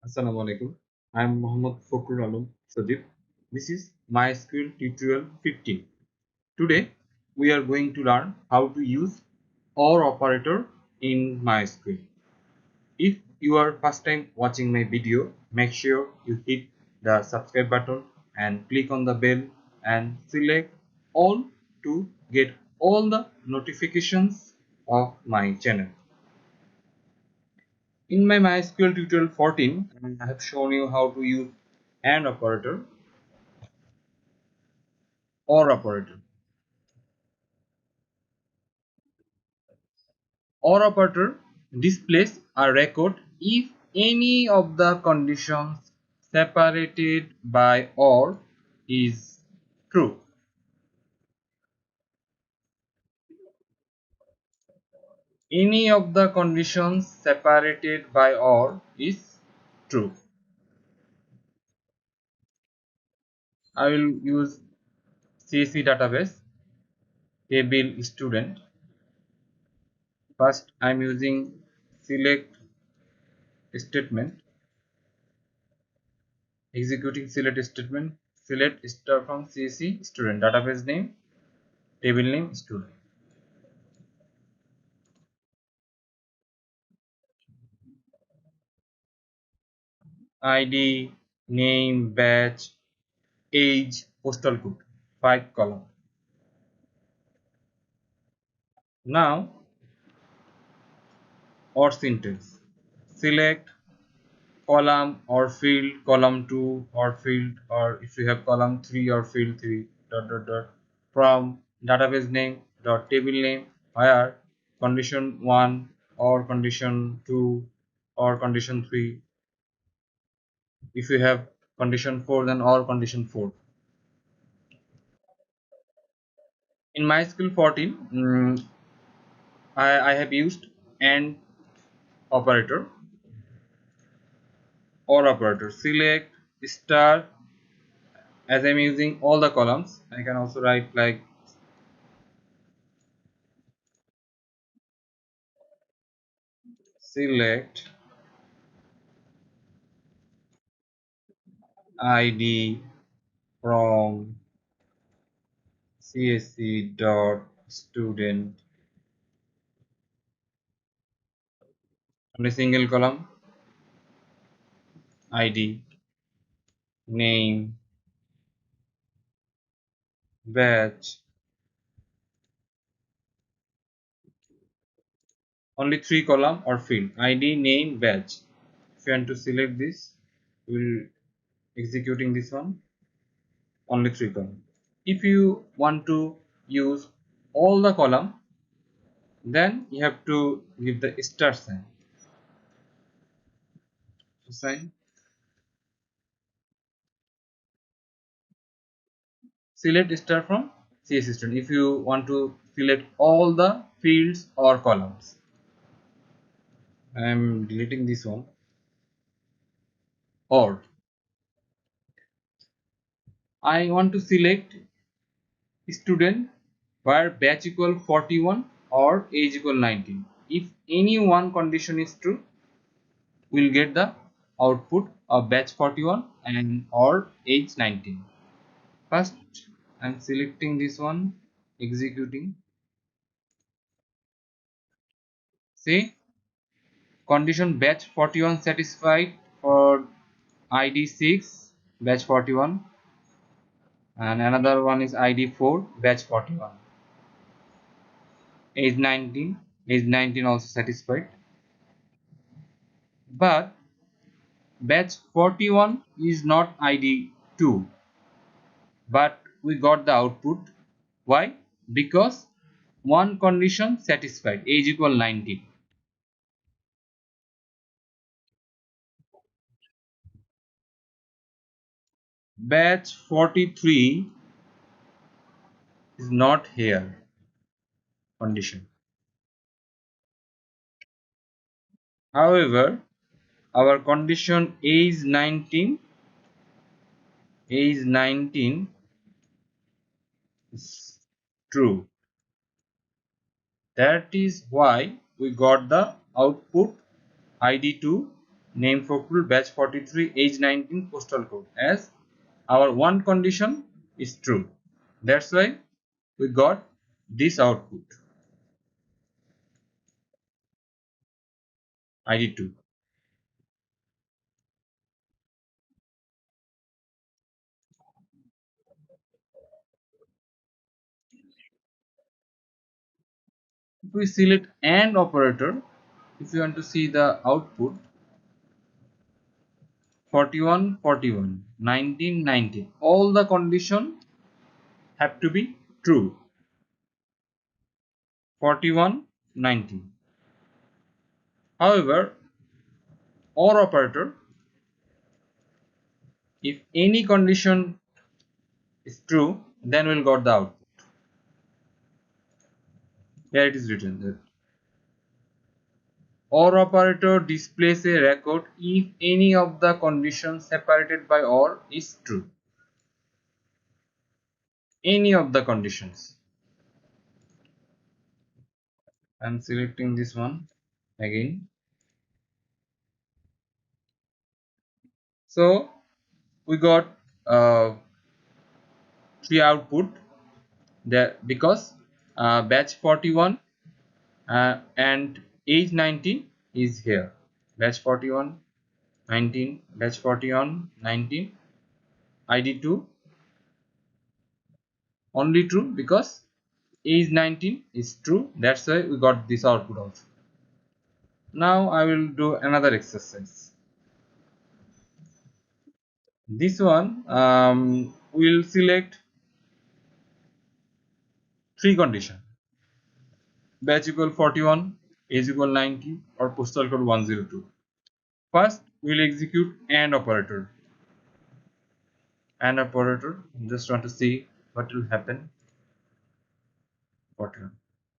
Assalamu alaikum. I am Muhammad Fakrul Alam Sajid. This is MySQL tutorial 15. Today we are going to learn how to use OR operator in MySQL. If you are first time watching my video, make sure you hit the subscribe button and click on the bell and select all to get all the notifications of my channel. In my MySQL tutorial 14, I have shown you how to use AND operator or operator. OR operator displays a record if any of the conditions separated by OR is true. Any of the conditions separated by OR is true. I will use CSV database table student. First I am using select statement, executing select statement, select star from CSV student, database name, table name student. ID, name, batch, age, postal code, 5 column. Now or syntax, select column or field, column 2 or field, or if you have column 3 or field 3 dot dot dot from database name dot table name where condition 1 or condition 2 or condition 3. If you have condition 4, then or condition 4. In MySQL 14, I have used AND operator or operator. Select star. As I'm using all the columns, I can also write like select ID from CSV dot student on a single column, ID, name, batch, only 3 column or field, ID, name, batch. If you want to select this, we'll executing this one, only 3 column. If you want to use all the column, then you have to give the star sign. Select star from CSV student if you want to select all the fields or columns. I am deleting this one. Or I want to select student where batch equal 41 or age equal 19. If any one condition is true, we'll get the output of batch 41 and or age 19. First I'm selecting this one, executing. See, condition batch 41 satisfied for ID 6 batch 41 and another one is ID 4 batch 41. Age 19 also satisfied, but batch 41 is not ID 2, but we got the output. Why? Because one condition satisfied, age equal 19. Batch 43 is not here condition. However, our condition age 19 is true. That is why we got the output ID2 name Fokul, batch 43, age 19, postal code, as our one condition is true. That's why we got this output, ID2. If we select AND operator, if you want to see the output, 41, 41, 19, 19, all the condition have to be true. 41, 19. However, OR operator, if any condition is true, then we'll got the output. Here it is written that OR operator displays a record if any of the conditions separated by OR is true. Any of the conditions. I'm selecting this one again. So we got three output there because batch 41 and age 19 is here. Batch 41, 19, batch 41, 19, ID2 only true because age 19 is true. That's why we got this output also. Now I will do another exercise. This one will select three condition: batch equal 41, age equal 90, or postal code 102. First we will execute AND operator. AND operator, just want to see what will happen. 41.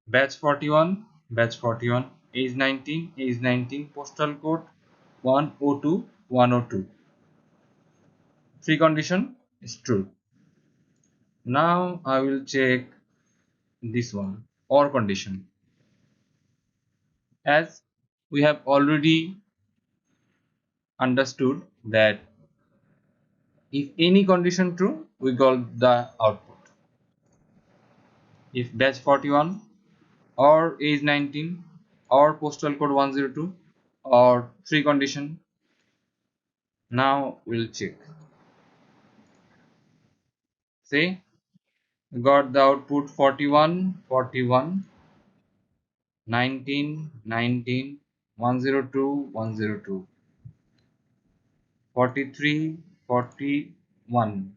Batch 41, batch 41, age 19, age 19, postal code 102, 102. Three condition is true. Now I will check this one, OR condition. As we have already understood that if any condition true, we got the output. If batch 41 or age 19 or postal code 102 or three condition. Now we'll check. See, we got the output 41, 41, 19, 19, 102, 102, 43, 41,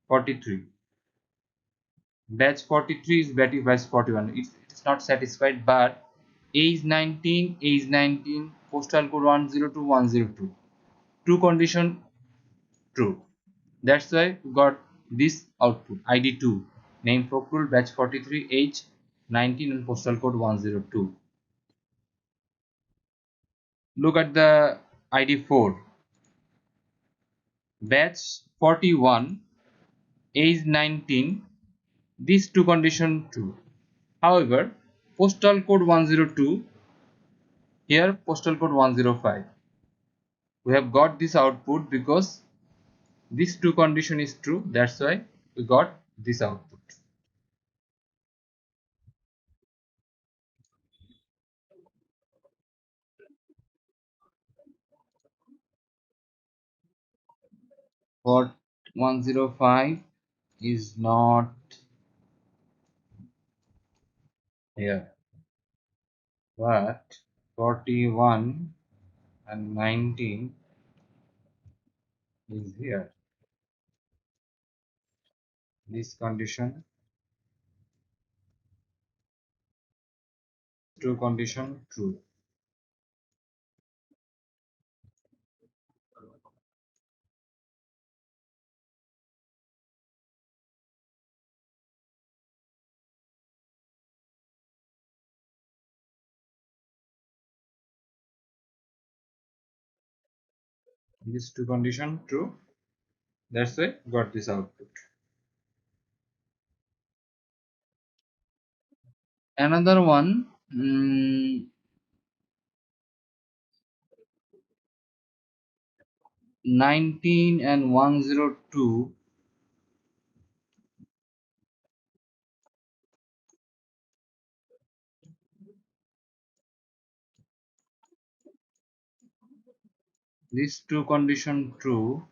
43. Batch 43 is batch 41. It's not satisfied, but age 19, postal code 102, 102. Two condition true. That's why we got this output, ID2, name Fokul, batch 43, age 19, and postal code 102. Look at the ID4, batch 41, age 19. These two condition true. However, postal code 102, here postal code 105. We have got this output because this two condition is true. That's why we got this output. Port 105 is not here, but 41 and 19 is here. This condition, two condition true. These two condition true. That's why got this output. Another one, 19 and 102. These two condition true.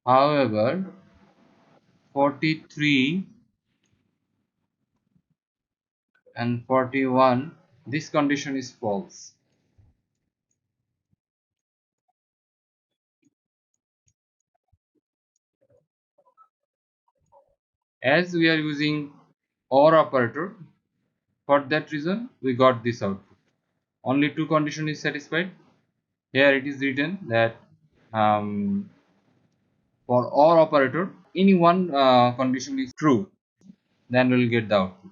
However, 43 and 41, this condition is false. As we are using OR operator, for that reason we got this output. Only two condition is satisfied. Here it is written that for OR operator, any one condition is true, then we'll get the output.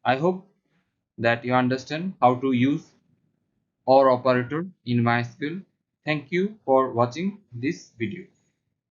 I hope that you understand how to use OR operator in MySQL. Thank you for watching this video.